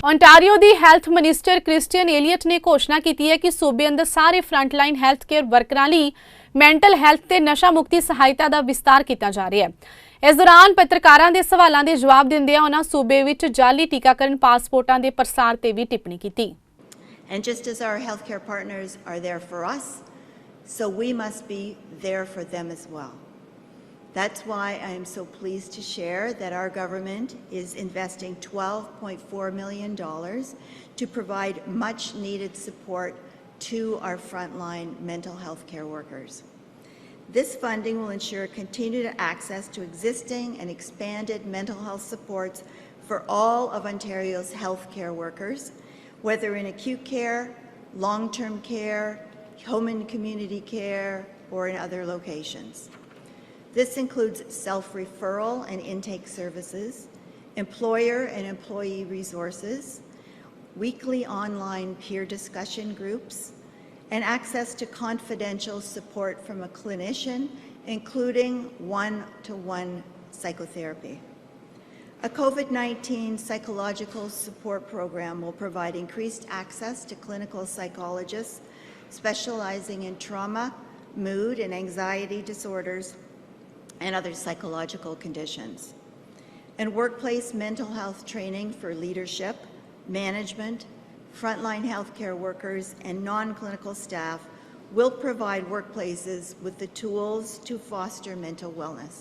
Ontario ਦੀ health minister Christian ਏਲੀਅਟ ਨੇ ਘੋਸ਼ਣਾ ਕੀਤੀ ਹੈ ਕਿ ਸੂਬੇ ਅੰਦਰ ਸਾਰੇ ਫਰੰਟਲਾਈਨ ਹੈਲਥ ਕੇਅਰ ਵਰਕਰਾਂ ਲਈ ਮੈਂਟਲ ਹੈਲਥ ਤੇ ਨਸ਼ਾ ਮੁਕਤੀ ਸਹਾਇਤਾ ਦਾ ਵਿਸਤਾਰ ਕੀਤਾ ਜਾ ਰਿਹਾ ਹੈ। ਇਸ ਦੌਰਾਨ ਪੱਤਰਕਾਰਾਂ ਦੇ ਸਵਾਲਾਂ ਦੇ ਜਵਾਬ ਦਿੰਦਿਆਂ ਉਹਨਾਂ ਸੂਬੇ ਵਿੱਚ ਜਾਲੀ ਟੀਕਾਕਰਨ ਪਾਸਪੋਰਟਾਂ ਦੇ ਪ੍ਰਸਾਰ ਤੇ ਵੀ ਟਿੱਪਣੀ ਕੀਤੀ। And just as our healthcare partners are there for us, so we must be there for them as well. That's why I am so pleased to share that our government is investing $12.4 million to provide much needed support to our frontline mental health care workers. This funding will ensure continued access to existing and expanded mental health supports for all of Ontario's healthcare workers, whether in acute care, long-term care, home and community care, or in other locations. This includes self-referral and intake services, employer and employee resources, weekly online peer discussion groups, and access to confidential support from a clinician, including one-to-one psychotherapy. A COVID-19 psychological support program will provide increased access to clinical psychologists specializing in trauma, mood, and anxiety disorders, and other psychological conditions. And workplace mental health training for leadership, management, frontline healthcare workers, and non-clinical staff will provide workplaces with the tools to foster mental wellness.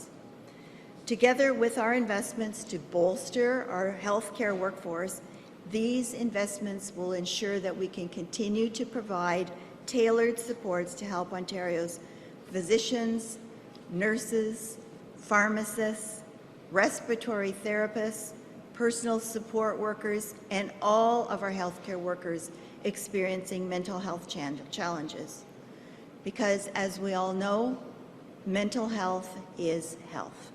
Together with our investments to bolster our healthcare workforce, these investments will ensure that we can continue to provide tailored supports to help Ontario's physicians, nurses, pharmacists, respiratory therapists, personal support workers, and all of our healthcare workers experiencing mental health challenges. Because as we all know, mental health is health.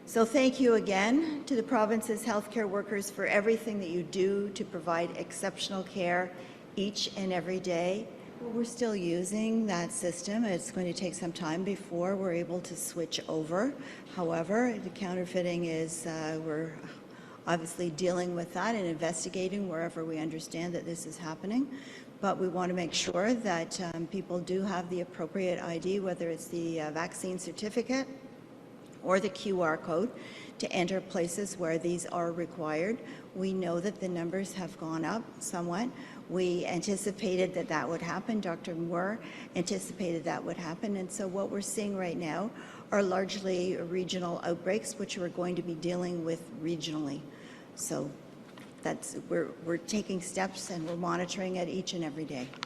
So thank you again to the province's healthcare workers for everything that you do to provide exceptional care each and every day. We're still using that system. It's going to take some time before we're able to switch over. However, the counterfeiting is, we're obviously dealing with that and investigating wherever we understand that this is happening. But we want to make sure that people do have the appropriate ID, whether it's the vaccine certificate or the QR code, to enter places where these are required. We know that the numbers have gone up somewhat. We anticipated that that would happen. Dr. Moore anticipated that would happen. And so what we're seeing right now are largely regional outbreaks, which we're going to be dealing with regionally. So we're taking steps and we're monitoring it each and every day.